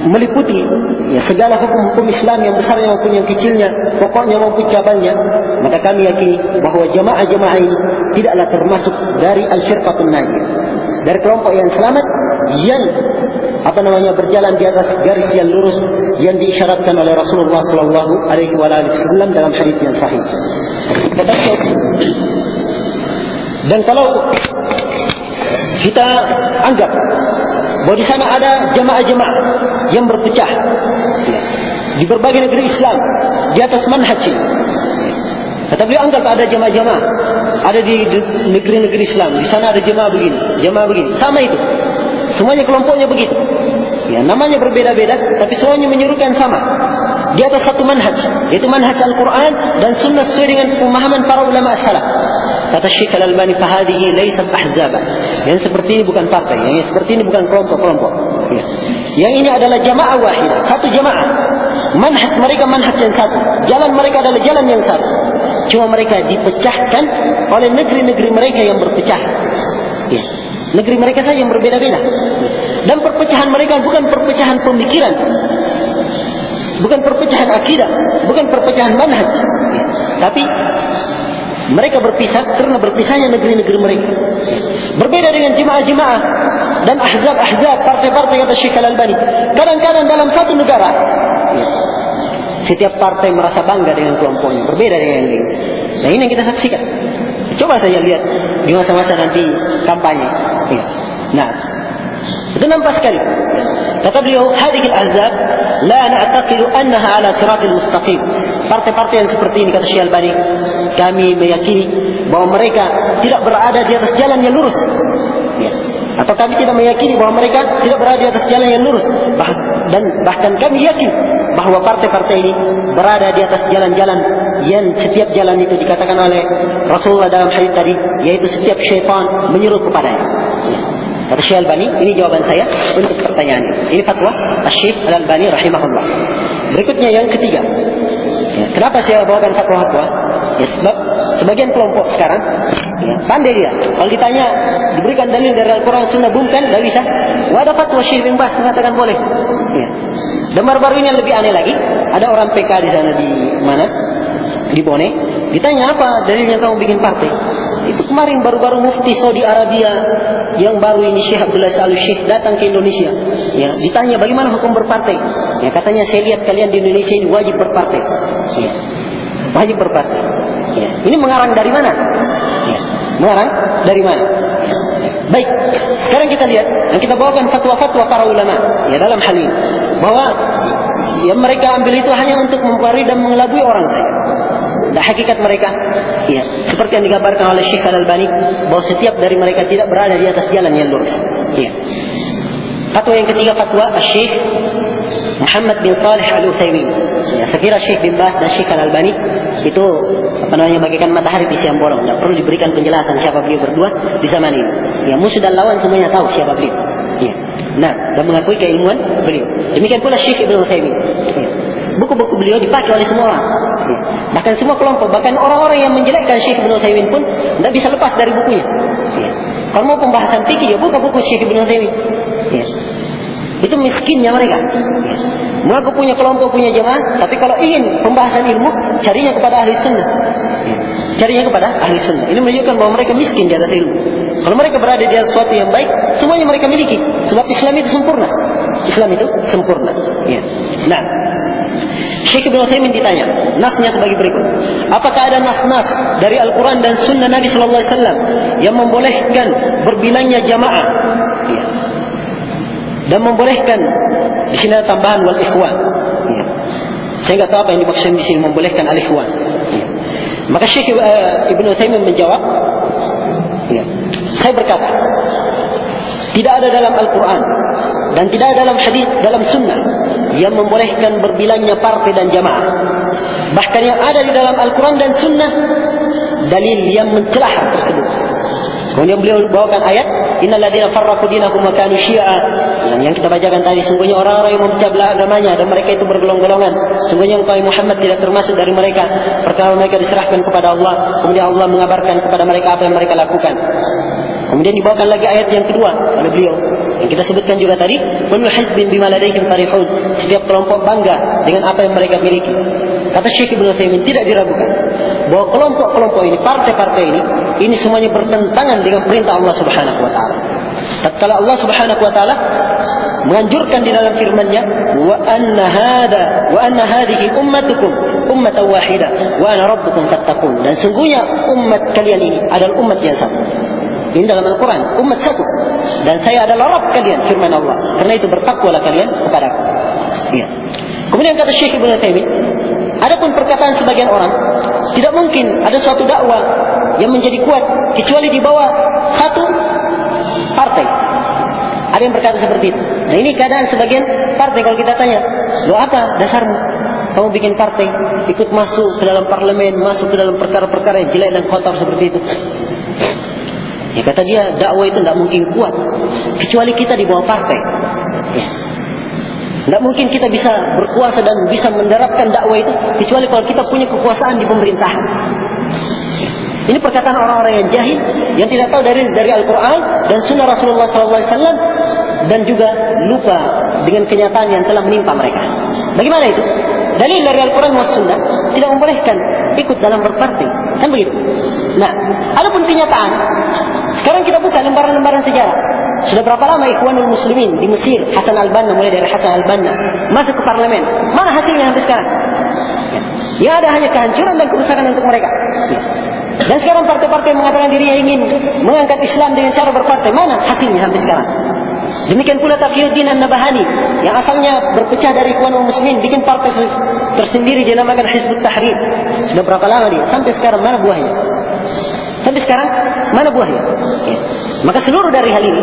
meliputi segala hukum-hukum Islam yang besarnya maupun yang kecilnya, pokoknya maupun cabangnya, maka kami yakini bahwa jamaah-jamaah ini tidaklah termasuk dari al-firqatun najiyah, dari kelompok yang selamat yang berjalan di atas garis yang lurus yang diisyaratkan oleh Rasulullah sallallahu alaihi wasallam dalam hadis yang sahih. Dan kalau kita anggap bahwa di sana ada jamaah-jamaah yang berpecah di berbagai negeri Islam di atas manhaj, kata beliau anggap ada jamaah-jamaah ada di negeri-negeri Islam, di sana ada jamaah begini, sama itu, semuanya kelompoknya begitu. Namanya berbeda-beda, tapi semuanya menyerukan sama di atas satu manhaj, yaitu manhaj Al-Quran dan Sunnah sesuai dengan pemahaman para ulama salaf. Kata Syekh Al-Albani, "Fahadihi laysat ahzaba." Yang seperti ini bukan partai, yang seperti ini bukan kelompok-kelompok. Yang ini adalah jamaah wahidah, satu jamaah. Manhaj mereka manhaj yang satu, jalan mereka adalah jalan yang satu. Cuma mereka dipecahkan oleh negeri-negeri mereka yang berpecah. Negeri mereka saja yang berbeda-beda. Dan perpecahan mereka bukan perpecahan pemikiran, bukan perpecahan akidah, bukan perpecahan manhaj, tapi mereka berpisah karena berpisahnya negeri-negeri mereka. Berbeda dengan jemaah-jemaah dan ahzab-ahzab, partai-partai kata Syekh Al-Albani. Kadang-kadang dalam satu negara, setiap partai merasa bangga dengan kelompoknya, berbeda dengan yang lain. Nah, ini yang kita saksikan. Coba saja lihat di masa-masa nanti kampanye. Nah, itu nampak sekali. Kata beliau, hadhihi al-ahzab la na'taqidu annaha ala siratil mustaqim. Partai-partai yang seperti ini kata Syekh Al-Albani, kami meyakini bahwa mereka tidak berada di atas jalan yang lurus. Atau kami tidak meyakini bahwa mereka tidak berada di atas jalan yang lurus. Dan bahkan kami yakin bahwa partai-partai ini berada di atas jalan-jalan yang setiap jalan itu dikatakan oleh Rasulullah dalam hadis tadi, yaitu setiap syaitan menyeru kepadanya. Kata Syekh Al-Albani, ini jawaban saya untuk pertanyaan ini. Ini fatwa Syekh Al-Albani rahimahullah. Berikutnya yang ketiga. Kenapa saya bawakan fatwa-fatwa? Sebab sebagian kelompok sekarang pandai dia. Kalau ditanya diberikan dalil dari Al-Quran Sunnah bukan, tidak bisa. Ada fatwa Syekh bin Baz mengatakan boleh. Dan baru-baru ini yang lebih aneh lagi, ada orang PK di sana di mana? Di Bone. Ditanya apa dalilnya kamu bikin partai? Itu kemarin baru-baru mufti Saudi Arabia yang baru ini Syekh Abdullah Al-Syekh datang ke Indonesia. Ditanya bagaimana hukum berpartai? Katanya saya lihat kalian di Indonesia ini wajib berpartai. Wajib berpartai. Ini mengarang dari mana? Mengarang dari mana? Baik, sekarang kita lihat dan kita bawakan fatwa-fatwa para ulama dalam hal ini, bahwa yang mereka ambil itu hanya untuk mempengaruhi dan mengelabui orang saja. Dan hakikat mereka seperti yang digambarkan oleh Syekh Al-Albani, bahwa setiap dari mereka tidak berada di atas jalan yang lurus. Fatwa yang ketiga, fatwa Syekh Muhammad bin Salih Al-Utsaimin. Saya kira Syekh bin Baz dan Syekh Al-Albani itu bagaikan matahari di siang bolong. Tidak perlu diberikan penjelasan siapa beliau berdua di zaman ini. Musuh dan lawan semuanya tahu siapa beliau. Nah, dan mengakui keilmuan beliau. Demikian pula Syekh Ibnu Utsaimin. Buku-buku beliau dipakai oleh semua orang. Bahkan semua kelompok, bahkan orang-orang yang menjelekkan Syekh Ibnu Utsaimin pun tidak bisa lepas dari bukunya. Kalau mau pembahasan fikih, buka buku Syekh Ibnu Utsaimin. Itu miskinnya mereka. Mengaku punya kelompok, punya jemaah, tapi kalau ingin pembahasan ilmu, carinya kepada ahli sunnah. Carinya kepada ahli sunnah. Ini menunjukkan bahwa mereka miskin di atas ilmu. Kalau mereka berada di atas sesuatu yang baik, semuanya mereka miliki. Sebab Islam itu sempurna. Islam itu sempurna. Nah, Syekh Ibnu Utsaimin ditanya, nasnya sebagai berikut. Apakah ada nas-nas dari Al-Quran dan Sunnah Nabi Sallallahu Alaihi Wasallam yang membolehkan berbilangnya jamaah? Dan membolehkan, di sini ada tambahan wal ikhwan. Saya nggak tahu apa yang dimaksud di sini membolehkan al ikhwan. Maka Syekh Ibnu Utsaimin menjawab, saya berkata, tidak ada dalam Al-Quran dan tidak ada dalam hadis, dalam Sunnah yang membolehkan berbilangnya partai dan jamaah. Bahkan yang ada di dalam Al-Quran dan Sunnah dalil yang mencelah tersebut. Kemudian beliau bawakan ayat, innal ladzina farraqu dinahum wa kanu syi'a. Yang kita bacakan tadi, sungguhnya orang-orang yang memecah belah agamanya dan mereka itu bergolong-golongan. Sungguhnya engkau Muhammad tidak termasuk dari mereka. Perkara mereka diserahkan kepada Allah. Kemudian Allah mengabarkan kepada mereka apa yang mereka lakukan. Kemudian dibawakan lagi ayat yang kedua oleh beliau. Yang kita sebutkan juga tadi, kullu hizbin bima ladaihim farihun. Setiap kelompok bangga dengan apa yang mereka miliki. Kata Syekh Ibnu Utsaimin, tidak diragukan bahwa kelompok-kelompok ini, partai-partai ini semuanya bertentangan dengan perintah Allah Subhanahu wa taala. Tatkala Allah Subhanahu wa taala menganjurkan di dalam firman-Nya, wa anna hadhihi ummatukum ummatan wahidah wa ana rabbukum fattaqun. Dan sungguhnya umat kalian ini adalah umat yang satu. Ini dalam Al-Quran, umat satu. Dan saya adalah Rabb kalian, firman Allah. Karena itu bertakwalah kalian kepadaku. Ya. Kemudian kata Syekh Ibnu Utsaimin, adapun perkataan sebagian orang, tidak mungkin ada suatu dakwah yang menjadi kuat kecuali di bawah satu partai. Ada yang berkata seperti itu. Nah, ini keadaan sebagian partai. Kalau kita tanya, lo apa dasarmu? Kamu bikin partai, ikut masuk ke dalam parlemen, masuk ke dalam perkara-perkara yang jelek dan kotor seperti itu. Ya, kata dia, dakwah itu tidak mungkin kuat kecuali kita di bawah partai. Ya. Tidak mungkin kita bisa berkuasa dan bisa menerapkan dakwah itu kecuali kalau kita punya kekuasaan di pemerintahan. Ya. Ini perkataan orang-orang yang jahil, yang tidak tahu dari Al-Quran dan Sunnah Rasulullah SAW, dan juga lupa dengan kenyataan yang telah menimpa mereka. Bagaimana itu? Dalil dari Al-Quran dan Sunnah tidak membolehkan ikut dalam berpartai, kan begitu? Nah, adapun kenyataan, sekarang kita buka lembaran-lembaran sejarah. Sudah berapa lama Ikhwanul Muslimin di Mesir, Hasan al-Banna, mulai dari Hasan al-Banna masuk ke parlemen. Mana hasilnya sampai sekarang? Ya, ada hanya kehancuran dan kerusakan untuk mereka. Ya. Dan sekarang partai-partai mengatakan dirinya ingin mengangkat Islam dengan cara berpartai. Mana hasilnya sampai sekarang? Demikian pula Taqiyuddin An-Nabahani yang asalnya berpecah dari Ikhwanul Muslimin, bikin partai tersendiri dinamakan Hizbut Tahrir. Sudah berapa lama dia? Sampai sekarang mana buahnya? Sampai sekarang mana buahnya? Ya. Maka seluruh dari hal ini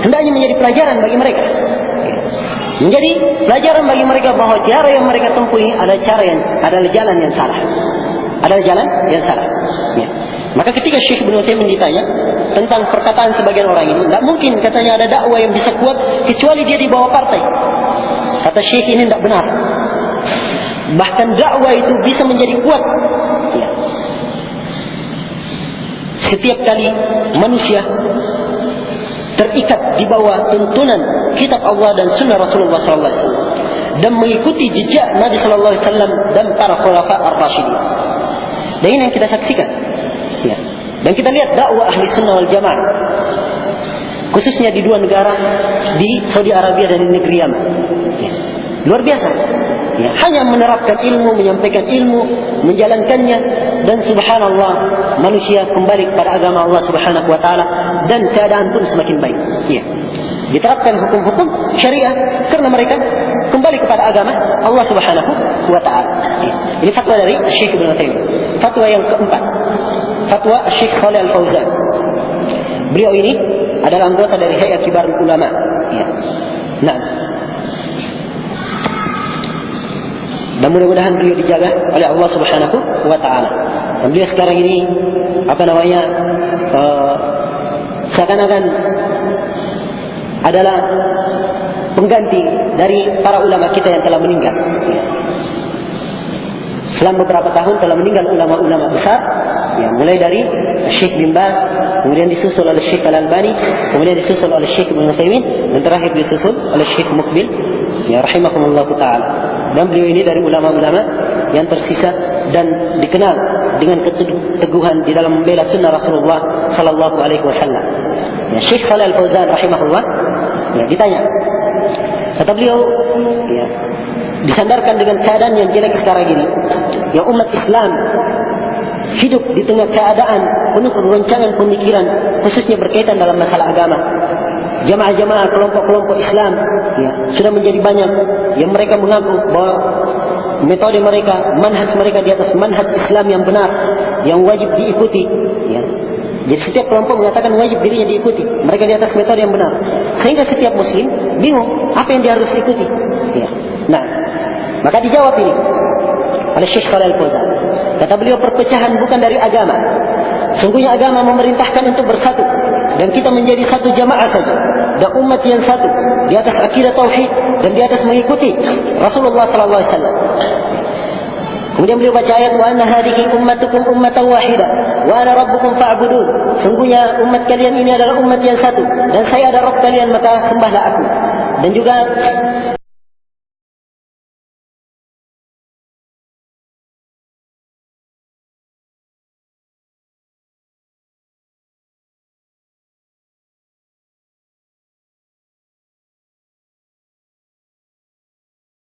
hendaknya menjadi pelajaran bagi mereka. Ya. Menjadi pelajaran bagi mereka bahwa cara yang mereka tempuh ini adalah jalan yang salah. Adalah jalan yang salah. Ya. Maka ketika Syekh Ibnu Utsaimin ditanya tentang perkataan sebagian orang ini, tidak mungkin katanya ada dakwah yang bisa kuat kecuali dia di bawah partai. Kata Syekh, ini tidak benar. Bahkan dakwah itu bisa menjadi kuat. Ya. Setiap kali manusia terikat di bawah tuntunan kitab Allah dan sunnah Rasulullah SAW dan mengikuti jejak Nabi SAW dan para khulafa ar-rasyidin. Dan ini yang kita saksikan. Ya. Dan kita lihat dakwah ahli sunnah wal jamaah, khususnya di dua negara, di Saudi Arabia dan di negeri Yaman. Ya. Luar biasa. Ya. Hanya menerapkan ilmu, menyampaikan ilmu, menjalankannya, dan subhanallah, manusia kembali kepada agama Allah Subhanahu wa taala dan keadaan pun semakin baik. Ya. Diterapkan hukum-hukum syariah karena mereka kembali kepada agama Allah Subhanahu wa taala. Ya. Ini fatwa dari Syekh Ibnu Utsaimin. Fatwa yang keempat, fatwa Syekh Shalih Al-Fauzan. Beliau ini adalah anggota dari Hayat Kibar Ulama. Ya. Nah, dan mudah-mudahan beliau dijaga oleh Allah Subhanahu wa taala. Dan beliau sekarang ini seakan-akan adalah pengganti dari para ulama kita yang telah meninggal. Ya. Selama beberapa tahun telah meninggal ulama-ulama besar, ya, mulai dari Syekh bin Baz, kemudian disusul oleh Syekh Al-Albani, kemudian disusul oleh Syekh Ibnu Utsaimin, dan terakhir disusul oleh Syekh Muqbil, ya rahimahumullah taala. Dan beliau ini dari ulama-ulama yang tersisa dan dikenal dengan keteguhan di dalam membela sunnah Rasulullah sallallahu alaihi wasallam. Ya, Syekh Shalih Al-Fauzan rahimahullah, ya, ditanya, kata beliau, ya, disandarkan dengan keadaan yang jelek sekarang ini, yang umat Islam hidup di tengah keadaan penuh kegoncangan pemikiran, khususnya berkaitan dalam masalah agama. Jamaah-jamaah, kelompok-kelompok Islam, ya, sudah menjadi banyak yang mereka mengaku bahwa metode mereka, manhaj mereka di atas manhaj Islam yang benar, yang wajib diikuti. Ya. Jadi setiap kelompok mengatakan wajib dirinya diikuti, mereka di atas metode yang benar, sehingga setiap Muslim bingung apa yang dia harus ikuti. Ya. Nah, maka dijawab ini oleh Syekh Shalih Al-Fauzan. Kata beliau, perpecahan bukan dari agama. Sungguhnya agama memerintahkan untuk bersatu, dan kita menjadi satu jamaah saja, dan umat yang satu di atas akidah tauhid dan di atas mengikuti Rasulullah sallallahu alaihi wasallam. Kemudian beliau baca ayat wa anna hadhihi ummatukum ummatan wahidah wa ana rabbukum fa'budun. Sungguhnya umat kalian ini adalah umat yang satu dan saya adalah Rabb kalian, maka sembahlah aku. Dan juga